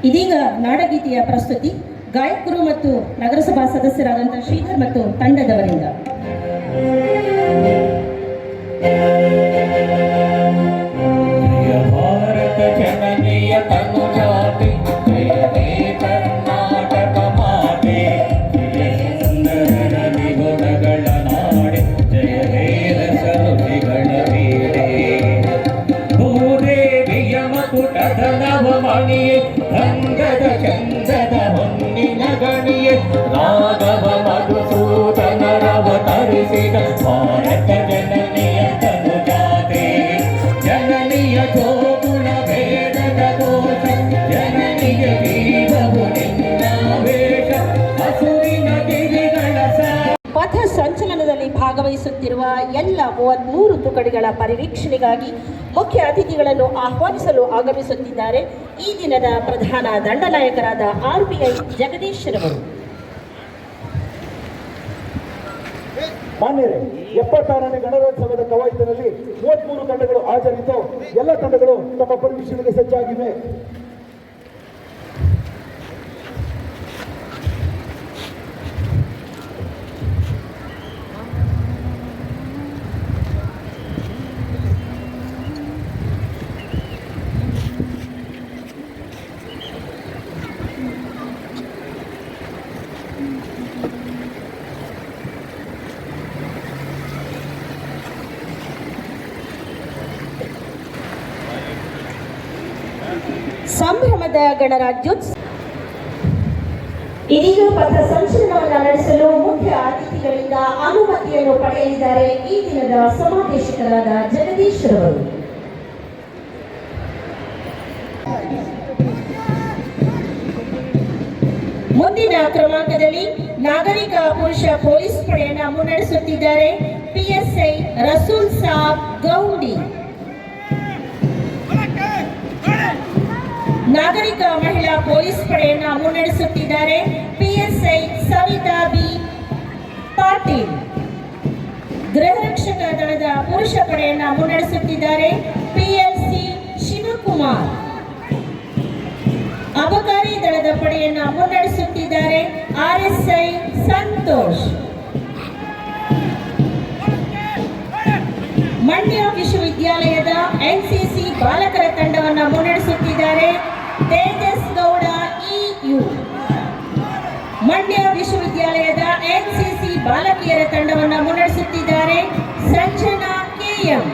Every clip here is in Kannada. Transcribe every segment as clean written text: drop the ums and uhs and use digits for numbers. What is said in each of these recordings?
ಇದೀಗ ನಾಡಗೀತೆಯ ಪ್ರಸ್ತುತಿ ಗಾಯಕರು ಮತ್ತು ನಗರಸಭಾ ಸದಸ್ಯರಾದಂತಹ ಶ್ರೀಧರ್ ಮತ್ತು ತಂಡದವರಿಂದ. ಭಾರತ ಜನನಿಯ ತನುಜಾತೆ ಜಯ ಹೇ ಕರ್ನಾಟಕ ಮಾತೆ, ಜಯ ಸುಂದರ ನಿಗುಣಗಳ ನಾಡೆ, ಜಯ ಹೇ ರಸರುಚಿಗಳ ವೀರೆ. ಭೂದೇವಿಯ ಮಕುಟದ ನವಮಣಿಯೇ, ಅಂಗದ ಚಂದದ ಹೊನ್ನಿನ ಗಣಿಯೇ, ರಾಘವ ಮಧುಸೂದನರವತರಿಸಿದ ಭಾರತ ಜನನಿಯ ತನುಜಾತೆ. ಜನನಿಯ ಜೋಗುಣ ಭೇದದ ದೋಷ, ಜನನಿಯ ಜೀವವು ನಿನ್ನಾವೇಶ, ಹಸುವಿನ ಗಿರಿಗಳ ಪಥ ಸಂಚಲನದಲ್ಲಿ ಭಾಗವಹಿಸುತ್ತಿರುವ ಎಲ್ಲ 33 ತುಕಡಿಗಳ ಪರಿವೀಕ್ಷಣೆಗಾಗಿ ಮುಖ್ಯ ಅತಿಥಿಗಳನ್ನು ಆಹ್ವಾನಿಸಲು ಆಗಮಿಸುತ್ತಿದ್ದಾರೆ ಈ ದಿನದ ಪ್ರಧಾನ ದಂಡನಾಯಕರಾದ RPI ಜಗದೀಶ್ ರವರು. ಮಾನ್ಯರೇ, 76ನೇ ಗಣರಾಜ್ಯೋತ್ಸವದ ಕವಾಯತಿನಲ್ಲಿ 33 ತಂಡಗಳು ಹಾಜರಿದ್ದು ಎಲ್ಲ ತಂಡಗಳು ತಮ್ಮ ಪರಿವೀಕ್ಷಣೆಗೆ ಸಜ್ಜಾಗಿವೆ. ಸಂಭ್ರಮದ ಗಣರಾಜ್ಯೋತ್ಸವ ಇದೀಗ ಪಥ ಸಂಚಲನವನ್ನು ನಡೆಸಲು ಮುಖ್ಯ ಅತಿಥಿಗಳಿಂದ ಅನುಮತಿಯನ್ನು ಪಡೆಯಲಿದ್ದಾರೆ ಈ ದಿನದ ಸಮಾದೇಶಕರಾದ ಜಗದೀಶ್ ರವರು. ಮುಂದಿನ ಕ್ರಮಾಂಕದಲ್ಲಿ ನಾಗರಿಕ ಪುರುಷ ಪೊಲೀಸ್ ಪಡೆಯನ್ನು ಮುನ್ನಡೆಸುತ್ತಿದ್ದಾರೆ PSI ರಸೂಲ್ ಸಾಬ್ ಗೌಂಡಿ. ನಾಗರಿಕ ಮಹಿಳಾ ಪೊಲೀಸ್ ಪಡೆಯನ್ನು ಮುನ್ನಡೆಸುತ್ತಿದ್ದಾರೆ PSI ಸವಿತಾ ಬಿ ಪಾಟೀಲ್. ಗೃಹ ರಕ್ಷಕ ದಳದ ಪುರುಷ ಪಡೆಯನ್ನು ಮುನ್ನಡೆಸುತ್ತಿದ್ದಾರೆ PLC ಶಿವಕುಮಾರ್. ಅಬಕಾರಿ ದಳದ ಪಡೆಯನ್ನು ಮುನ್ನಡೆಸುತ್ತಿದ್ದಾರೆ RSI ಸಂತೋಷ್. ಮಂಡ್ಯ ವಿಶ್ವವಿದ್ಯಾಲಯದ NCC ಬಾಲಕರ ತಂಡವನ್ನು ಮುನ್ನಡೆಸುತ್ತಿದ್ದಾರೆ ತೇಜಸ್ ಗೌಡ EU. ಮಂಡ್ಯ ವಿಶ್ವವಿದ್ಯಾಲಯದ NCC ಬಾಲಕಿಯರ ತಂಡವನ್ನು ಮುನ್ನಡೆಸುತ್ತಿದ್ದಾರೆ ಸಂಜನಾ KM.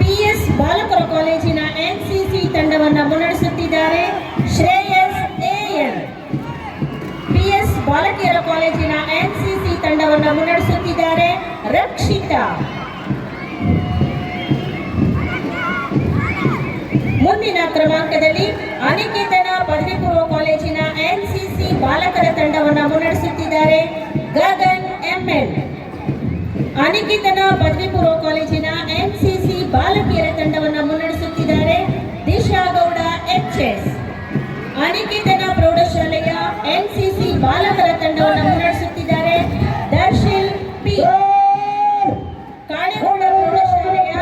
PS ಬಾಲಕರ ಕಾಲೇಜಿನ NCC ತಂಡವನ್ನು ಮುನ್ನಡೆಸುತ್ತಿದ್ದಾರೆ ಶ್ರೇಯಸ್ AN. PS ಬಾಲಕಿಯರ ಕಾಲೇಜಿನ NCC ತಂಡವನ್ನು ಮುನ್ನಡೆಸುತ್ತಿದ್ದಾರೆ ರಕ್ಷಿತಾ. ಮುಂದಿನ ಕ್ರಮಾಂಕದಲ್ಲಿ ಅನಿಕೇತನ ಪದವಿ ಪೂರ್ವ ಕಾಲೇಜಿನ NCC ಬಾಲಕರ ತಂಡವನ್ನು ಮುನ್ನಡೆಸುತ್ತಿದ್ದಾರೆ ಗಗನ್ ML. ಅನಿಕೇತನ ಪದವಿ ಪೂರ್ವ ಕಾಲೇಜಿನ NCC ಬಾಲಕಿಯರ ತಂಡವನ್ನು ಮುನ್ನಡೆಸುತ್ತಿದ್ದಾರೆ ದಿಶಾ ಗೌಡ HS. ಅನಿಕೇತನ ಪ್ರೌಢಶಾಲೆಯ NCC ಬಾಲಕರ ತಂಡವನ್ನು ಮುನ್ನಡೆಸುತ್ತಿದ್ದಾರೆ ದರ್ಶಿಲ್ P. ಕಾಣೆಗೌಡ ಪ್ರೌಢಶಾಲೆಯ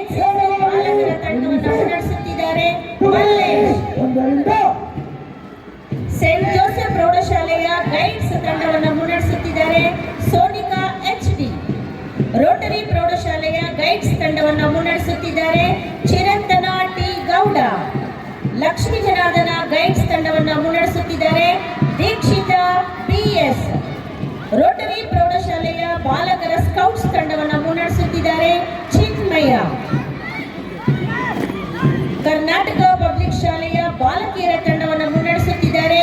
NCC ಬಾಲಕರ ತಂಡವನ್ನು ಮುನ್ನಡೆಸುತ್ತಿದ್ದಾರೆ ಮಲ್ಲೇಶ್. ಸೇಂಟ್ ಜೋಸೆಫ್ ಪ್ರೌಢಶಾಲೆಯ ಗೈಡ್ಸ್ ತಂಡವನ್ನು ಮುನ್ನಡೆಸುತ್ತಿದ್ದಾರೆ ಸೋನಿಕಾ HD. ರೋಟರಿ ಪ್ರೌಢಶಾಲೆಯ ಗೈಡ್ಸ್ ತಂಡವನ್ನು ಮುನ್ನಡೆಸುತ್ತಿದ್ದಾರೆ ಚಿರಂತನ T ಗೌಡ. ಲಕ್ಷ್ಮೀ ಜನಾರ್ದನ ಗೈಡ್ಸ್ ತಂಡವನ್ನು ಮುನ್ನಡೆಸುತ್ತಿದ್ದಾರೆ ದೀಕ್ಷಿತಾ BS. ರೋಟರಿ ಪ್ರೌಢಶಾಲೆಯ ಬಾಲಕರ ಸ್ಕೌಟ್ಸ್ ತಂಡವನ್ನು ಮುನ್ನಡೆಸುತ್ತಿದ್ದಾರೆ ಚಿನ್ಮಯ. ಕರ್ನಾಟಕ ಪಬ್ಲಿಕ್ ಶಾಲೆಯ ಬಾಲಕಿಯರ ತಂಡವನ್ನು ಮುನ್ನಡೆಸುತ್ತಿದ್ದಾರೆ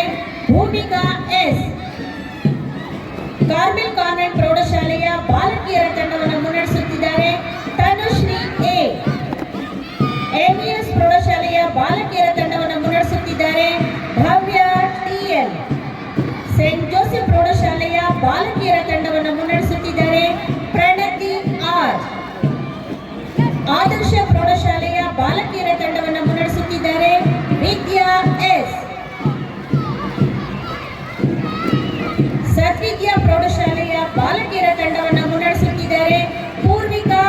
ಭೂಮಿಕಾ S. ಕಾರ್ಮೆಲ್ ಕಾನ್ವೆಂಟ್ ಪ್ರೌಢಶಾಲೆಯ ಬಾಲಕಿಯರ ತಂಡವನ್ನು ಮುನ್ನಡೆಸುತ್ತಿದ್ದಾರೆ ತನುಶ್ರೀ A. MES ಪ್ರೌಢಶಾಲೆಯ ಬಾಲಕಿಯರ ತಂಡವನ್ನು ಮುನ್ನಡೆಸುತ್ತಿದ್ದಾರೆ ಭವ್ಯ TL. ಸೇಂಟ್ ಜೋಸೆಫ್ ಪ್ರೌಢಶಾಲೆಯ ಬಾಲಕಿಯರ ತಂಡವನ್ನು ಮುನ್ನಡೆಸುತ್ತಿದ್ದಾರೆ ಪ್ರಣತಿ R. ಆದರ್ಶ ಪ್ರೌಢಶಾಲೆಯ ಬಾಲಕಿಯರ ತಂಡವನ್ನು ಮುನ್ನಡೆಸುತ್ತಿದ್ದಾರೆ ವಿದ್ಯಾ S. ಸದ್ವಿದ್ಯಾ ಪ್ರೌಢಶಾಲೆಯ ಬಾಲಕಿಯರ ತಂಡವನ್ನು ಮುನ್ನಡೆಸುತ್ತಿದ್ದಾರೆ ಪೂರ್ವಿಕಾ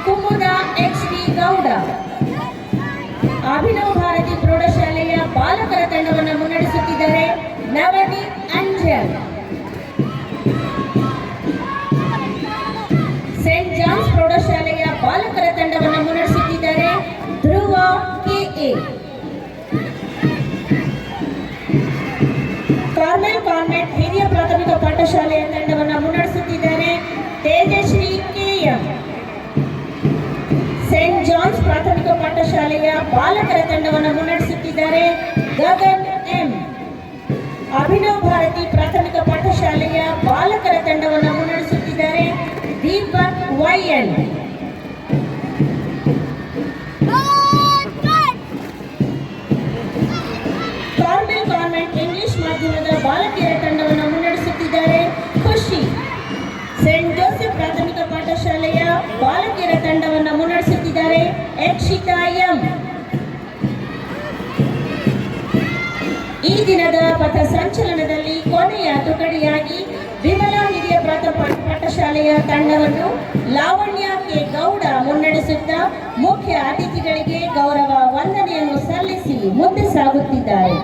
ಕುಮುದ ಎಚ್.ಡಿ. ಗೌಡ. ಅಭಿನವ್ ಭಾರತಿ ಪ್ರೌಢಶಾಲೆಯ ಬಾಲಕರ ತಂಡವನ್ನು ಮುನ್ನಡೆಸುತ್ತಿದ್ದಾರೆ ನವದೀಪ್ ಅಂಜಲ್. ಸೇಂಟ್ ಜಾನ್ಸ್ ಪ್ರೌಢಶಾಲೆಯ ಬಾಲಕರ ತಂಡವನ್ನು ಮುನ್ನಡೆಸುತ್ತಿದ್ದಾರೆ ಧ್ರುವ ಕೆ.ಎ. ಕಾರ್ಮೆಲ್ ಕಾನ್ವೆಂಟ್ ಹಿರಿಯ ಪ್ರಾಥಮಿಕ ಪಾಠಶಾಲೆಯ ತಂಡವನ್ನು ಮುನ್ನಡೆಸುತ್ತಿದ್ದಾರೆ ತೇಜಶ್ರೀ ಕೆ.ಎಂ. ಸೇಂಟ್ ಜಾನ್ಸ್ ಪ್ರಾಥಮಿಕ ಪಾಠಶಾಲೆಯ ಬಾಲಕರ ತಂಡವನ್ನು ಮುನ್ನಡೆಸುತ್ತಿದ್ದಾರೆ ಗಗನ್ ಎಂ. ಅಭಿನವ್ ಭಾರತಿ ಪ್ರಾಥಮಿಕ ಪಾಠಶಾಲೆಯ ಬಾಲಕರ ತಂಡವನ್ನು ಮುನ್ನಡೆಸುತ್ತಿದ್ದಾರೆ ದೀಪಕ್ ವೈ.ಎನ್. ಕಾರ್ಮೆಲ್ ಕಾನ್ವೆಂಟ್ ಇಂಗ್ಲಿಷ್ ಮಾಧ್ಯಮದ ಬಾಲಕಿಯರ ತಂಡವನ್ನು ಮುನ್ನಡೆಸುತ್ತಿದ್ದಾರೆ ಖುಷಿ. ಸೇಂಟ್ ಜೋಸೆಫ್ ಪ್ರಾಥಮಿಕ ಪಾಠಶಾಲೆಯ ಬಾಲಕಿಯರ ತಂಡವನ್ನು ಮುನ್ನಡೆಸುತ್ತಿದ್ದಾರೆ ಯಕ್ಷಿತಾ ಎಂ. ಈ ದಿನದ ಪಥ ಸಂಚಲನದಲ್ಲಿ ಕೊನೆಯ ತುಕಡಿಯಾಗಿ ವಿಮಲಾ ಹಿರಿಯ ಪ್ರಾಥಮಿಕ ಪಾಠಶಾಲೆಯ ತಂಡವನ್ನು ಲಾವಣ್ಯ ಕೆ. ಗೌಡ ಮುನ್ನಡೆಸುತ್ತಾ ಮುಖ್ಯ ಅತಿಥಿಗಳಿಗೆ ಗೌರವ ವಂದನೆಯನ್ನು ಸಲ್ಲಿಸಿ ಮುಂದೆ ಸಾಗುತ್ತಿದ್ದಾರೆ.